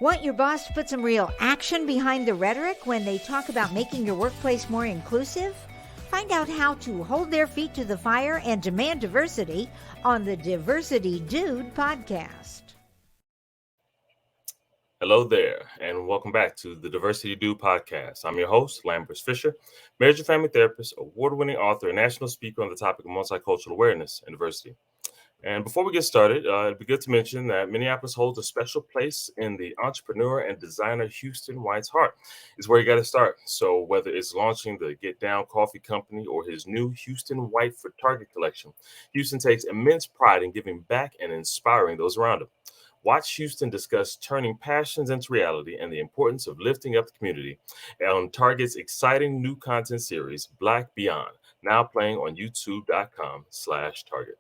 Want your boss to put some real action behind the rhetoric when they talk about making your workplace more inclusive? Find out how to hold their feet to the fire and demand diversity on the Diversity Dude podcast. Hello there, and welcome back to the Diversity Dude podcast. I'm your host, Lambert Fisher, marriage and family therapist, award-winning author, and national speaker on the topic of multicultural awareness and diversity. And before we get started, it'd be good to mention that Minneapolis holds a special place in the entrepreneur and designer Houston White's heart. It's where you got to start. So whether it's launching the Get Down Coffee Company or his new Houston White for Target collection, Houston takes immense pride in giving back and inspiring those around him. Watch Houston discuss turning passions into reality and the importance of lifting up the community on Target's exciting new content series, Black Beyond, now playing on youtube.com/Target.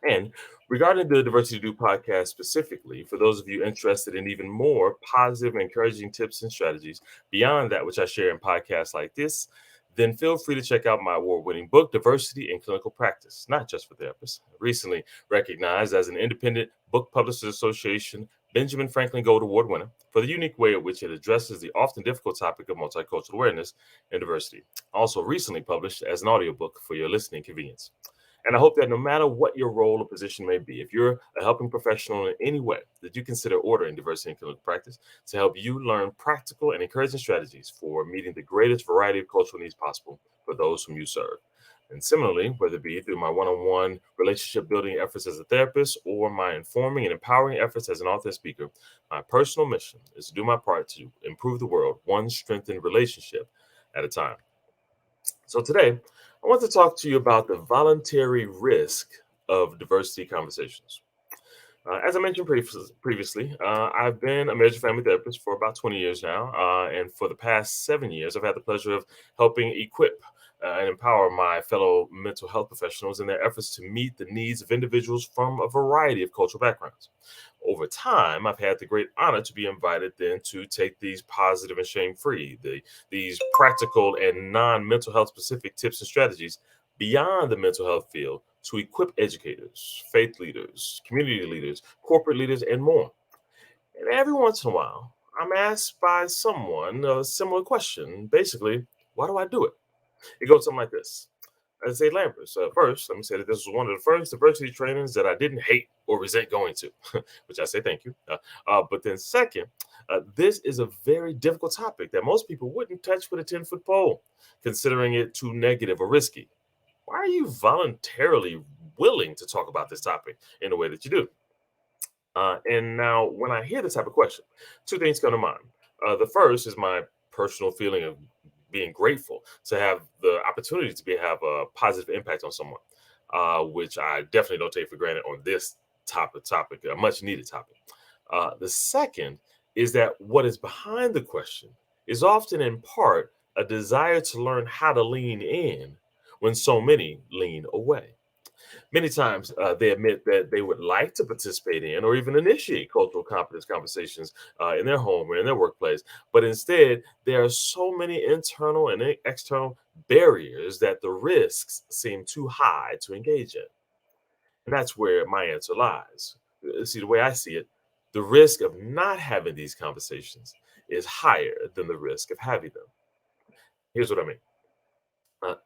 And regarding the Diversity Do podcast specifically, for those of you interested in even more positive and encouraging tips and strategies beyond that which I share in podcasts like this, then feel free to check out my award-winning book, Diversity in Clinical Practice, not just for therapists. Recently recognized as an independent book publishers association Benjamin Franklin Gold Award winner for the unique way in which it addresses the often difficult topic of multicultural awareness and diversity. Also recently published as an audiobook for your listening convenience. And I hope that no matter what your role or position may be, if you're a helping professional in any way, that you consider ordering diversity in clinical practice to help you learn practical and encouraging strategies for meeting the greatest variety of cultural needs possible for those whom you serve. And similarly, whether it be through my one-on-one relationship building efforts as a therapist or my informing and empowering efforts as an author and speaker, my personal mission is to do my part to improve the world one strengthened relationship at a time. So today, I want to talk to you about the voluntary risk of diversity conversations. As I mentioned previously, I've been a marriage and family therapist for about 20 years now. And for the past 7 years, I've had the pleasure of helping equip and empower my fellow mental health professionals in their efforts to meet the needs of individuals from a variety of cultural backgrounds. Over time, I've had the great honor to be invited then to take these positive and shame-free, these practical and non-mental health specific tips and strategies beyond the mental health field to equip educators, faith leaders, community leaders, corporate leaders, and more. And every once in a while, I'm asked by someone a similar question. Basically, why do I do it? It goes something like this. I say, Lambert, first, let me say that this was one of the first diversity trainings that I didn't hate or resent going to, which I say thank you. But then second, this is a very difficult topic that most people wouldn't touch with a 10-foot pole, considering it too negative or risky. Why are you voluntarily willing to talk about this topic in the way that you do? And now, when I hear this type of question, two things come to mind. The first is my personal feeling of being grateful to have the opportunity to have a positive impact on someone, which I definitely don't take for granted on this topic, a much needed topic. The second is that what is behind the question is often in part a desire to learn how to lean in when so many lean away. Many times they admit that they would like to participate in or even initiate cultural competence conversations in their home or in their workplace, but instead there are so many internal and external barriers that the risks seem too high to engage in. And that's where my answer lies. See, the way I see it, the risk of not having these conversations is higher than the risk of having them. Here's what I mean.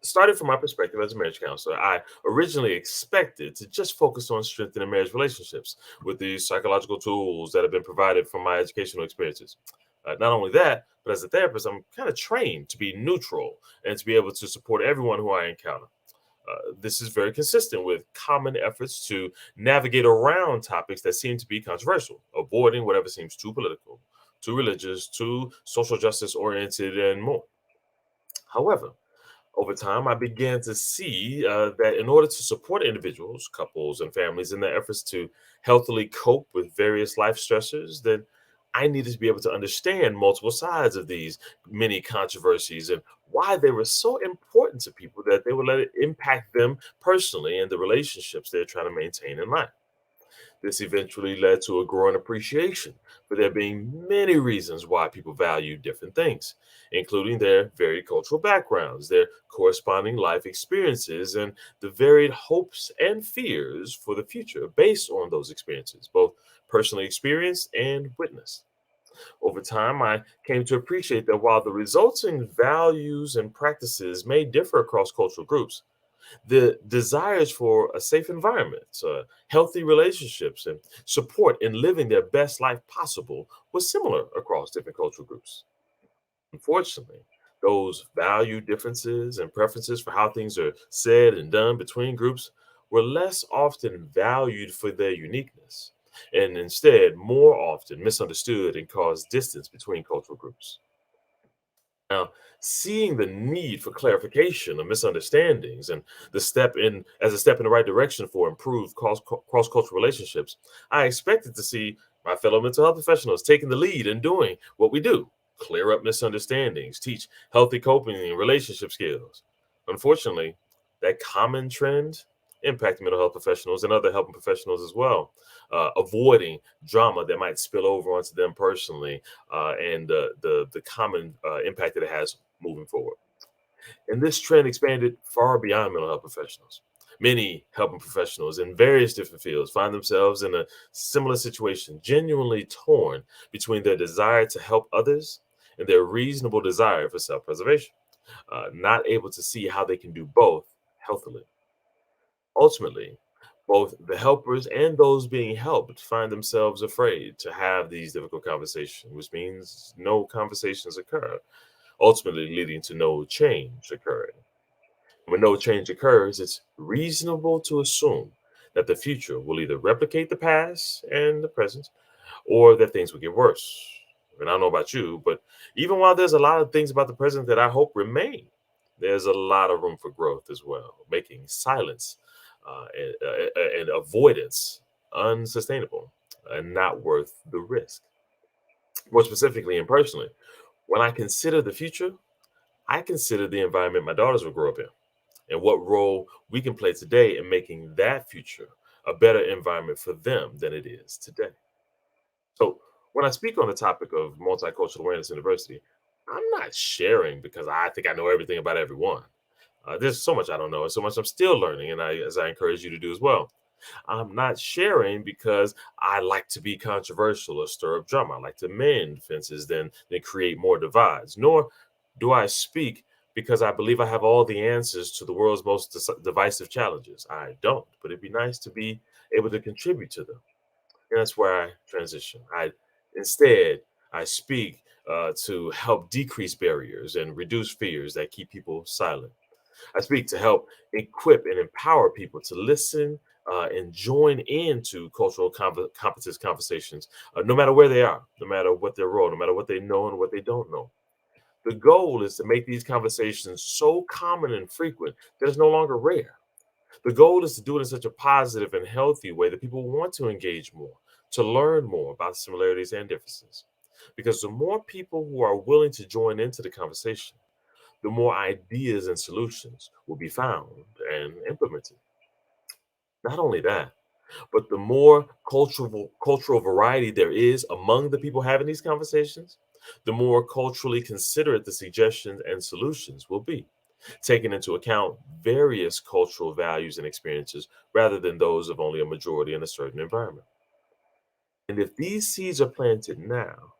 Starting from my perspective as a marriage counselor, I originally expected to just focus on strengthening marriage relationships with the psychological tools that have been provided from my educational experiences. Not only that, but as a therapist, I'm kind of trained to be neutral and to be able to support everyone who I encounter. This is very consistent with common efforts to navigate around topics that seem to be controversial, avoiding whatever seems too political, too religious, too social justice oriented, and more. However, over time, I began to see that in order to support individuals, couples, and families in their efforts to healthily cope with various life stressors, then I needed to be able to understand multiple sides of these many controversies and why they were so important to people that they would let it impact them personally and the relationships they're trying to maintain in life. This eventually led to a growing appreciation for there being many reasons why people value different things, including their varied cultural backgrounds, their corresponding life experiences, and the varied hopes and fears for the future based on those experiences, both personally experienced and witnessed. Over time, I came to appreciate that while the resulting values and practices may differ across cultural groups, the desires for a safe environment, healthy relationships, and support in living their best life possible was similar across different cultural groups. Unfortunately, those value differences and preferences for how things are said and done between groups were less often valued for their uniqueness, and instead more often misunderstood and caused distance between cultural groups. Now, seeing the need for clarification of misunderstandings and the step in as a step in the right direction for improved cross-cultural relationships, I expected to see my fellow mental health professionals taking the lead and doing what we do: clear up misunderstandings, teach healthy coping and relationship skills. Unfortunately, that common trend impacted mental health professionals and other helping professionals as well, avoiding drama that might spill over onto them personally, and the common impact that it has moving forward. And this trend expanded far beyond mental health professionals. Many helping professionals in various different fields find themselves in a similar situation, genuinely torn between their desire to help others and their reasonable desire for self-preservation, not able to see how they can do both healthily. Ultimately, both the helpers and those being helped find themselves afraid to have these difficult conversations, which means no conversations occur, ultimately leading to no change occurring. When no change occurs, it's reasonable to assume that the future will either replicate the past and the present, or that things will get worse. And I don't know about you, but even while there's a lot of things about the present that I hope remain, there's a lot of room for growth as well, making silence and avoidance unsustainable and not worth the risk. More specifically and personally, when I consider the future, I consider the environment my daughters will grow up in and what role we can play today in making that future a better environment for them than it is today. So, when I speak on the topic of multicultural awareness and diversity, I'm not sharing because I think I know everything about everyone. There's so much I don't know, and so much I'm still learning, and as I encourage you to do as well. I'm not sharing because I like to be controversial or stir up drama. I like to mend fences than create more divides. Nor do I speak because I believe I have all the answers to the world's most divisive challenges. I don't, but it'd be nice to be able to contribute to them. And that's where I transition. Instead I speak to help decrease barriers and reduce fears that keep people silent. I speak to help equip and empower people to listen and join into cultural competence conversations, no matter where they are, no matter what their role, no matter what they know and what they don't know. The goal is to make these conversations so common and frequent that it's no longer rare. The goal is to do it in such a positive and healthy way that people want to engage more, to learn more about similarities and differences. Because the more people who are willing to join into the conversation, the more ideas and solutions will be found and implemented. Not only that, but the more cultural variety there is among the people having these conversations, the more culturally considerate the suggestions and solutions will be, taking into account various cultural values and experiences rather than those of only a majority in a certain environment. And if these seeds are planted now,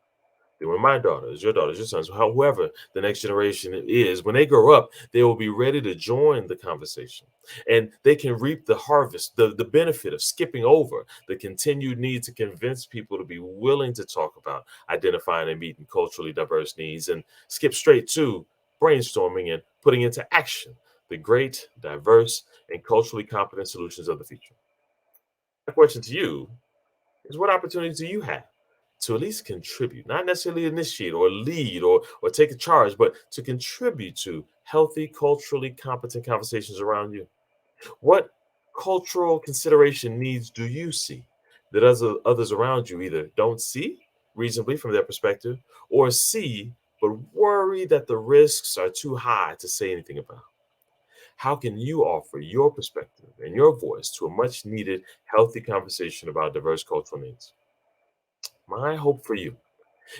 then when my daughters, your sons, whoever the next generation is, when they grow up, they will be ready to join the conversation. And they can reap the harvest, the benefit of skipping over the continued need to convince people to be willing to talk about identifying and meeting culturally diverse needs and skip straight to brainstorming and putting into action the great, diverse, and culturally competent solutions of the future. My question to you is, what opportunities do you have to at least contribute, not necessarily initiate or lead or take a charge, but to contribute to healthy, culturally competent conversations around you? What cultural consideration needs do you see that others around you either don't see reasonably from their perspective or see but worry that the risks are too high to say anything about? How can you offer your perspective and your voice to a much needed healthy conversation about diverse cultural needs? My hope for you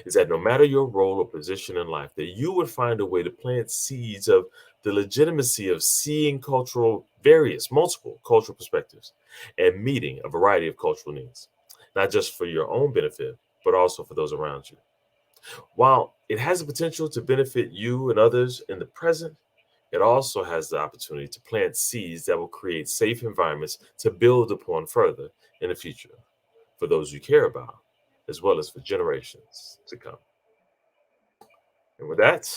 is that no matter your role or position in life, that you would find a way to plant seeds of the legitimacy of seeing multiple cultural perspectives and meeting a variety of cultural needs, not just for your own benefit, but also for those around you. While it has the potential to benefit you and others in the present, it also has the opportunity to plant seeds that will create safe environments to build upon further in the future for those you care about, as well as for generations to come. And with that,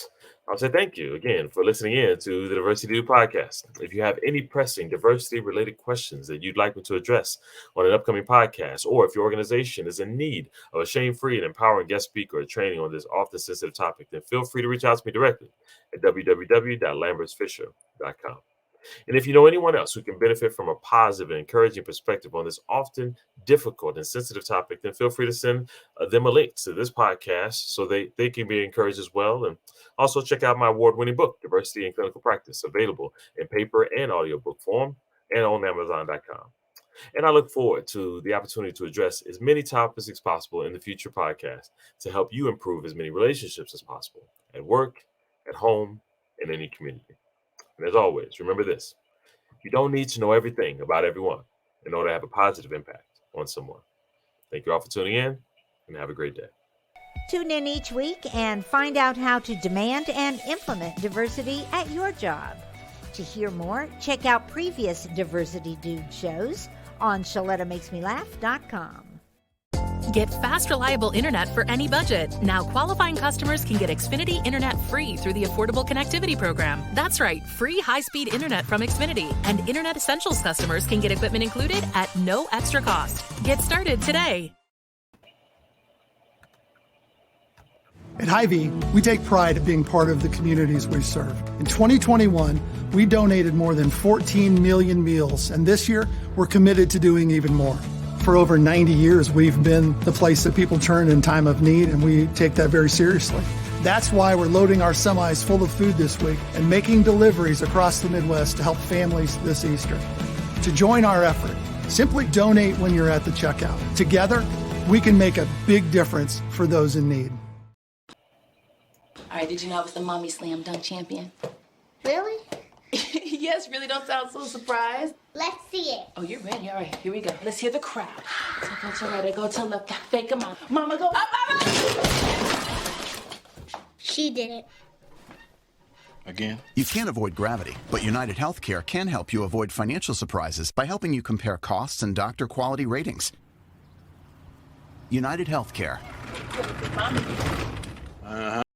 I'll say thank you again for listening in to the Diversity Do podcast. If you have any pressing diversity related questions that you'd like me to address on an upcoming podcast, or if your organization is in need of a shame free and empowering guest speaker or training on this often sensitive topic, then feel free to reach out to me directly at www.lambertsfisher.com. And if you know anyone else who can benefit from a positive and encouraging perspective on this often difficult and sensitive topic, then feel free to send them a link to this podcast so they can be encouraged as well. And also check out my award-winning book, Diversity in Clinical Practice, available in paper and audiobook form and on Amazon.com. And I look forward to the opportunity to address as many topics as possible in the future podcast to help you improve as many relationships as possible at work, at home, and in your community. And as always, remember this: you don't need to know everything about everyone in order to have a positive impact on someone. Thank you all for tuning in, and have a great day. Tune in each week and find out how to demand and implement diversity at your job. To hear more, check out previous Diversity Dude shows on ShalettaMakesMeLaugh.com. Get fast, reliable internet for any budget. Now qualifying customers can get Xfinity Internet free through the Affordable Connectivity Program. That's right, free high-speed internet from Xfinity. And Internet Essentials customers can get equipment included at no extra cost. Get started today. At Hy-Vee, we take pride in being part of the communities we serve. In 2021, we donated more than 14 million meals, and this year, we're committed to doing even more. For over 90 years, we've been the place that people turn in time of need, and we take that very seriously. That's why we're loading our semis full of food this week and making deliveries across the Midwest to help families this Easter. To join our effort, simply donate when you're at the checkout. Together, we can make a big difference for those in need. All right, did you know I was the Mommy Slam Dunk Champion? Really? Yes, really don't sound so surprised. Let's see it. Oh, you're ready. All right, here we go. Let's hear the crowd. So go to right, go to left, fake 'em out. Mama, go up, mama! She did it. Again? You can't avoid gravity, but United Healthcare can help you avoid financial surprises by helping you compare costs and doctor quality ratings. United Healthcare.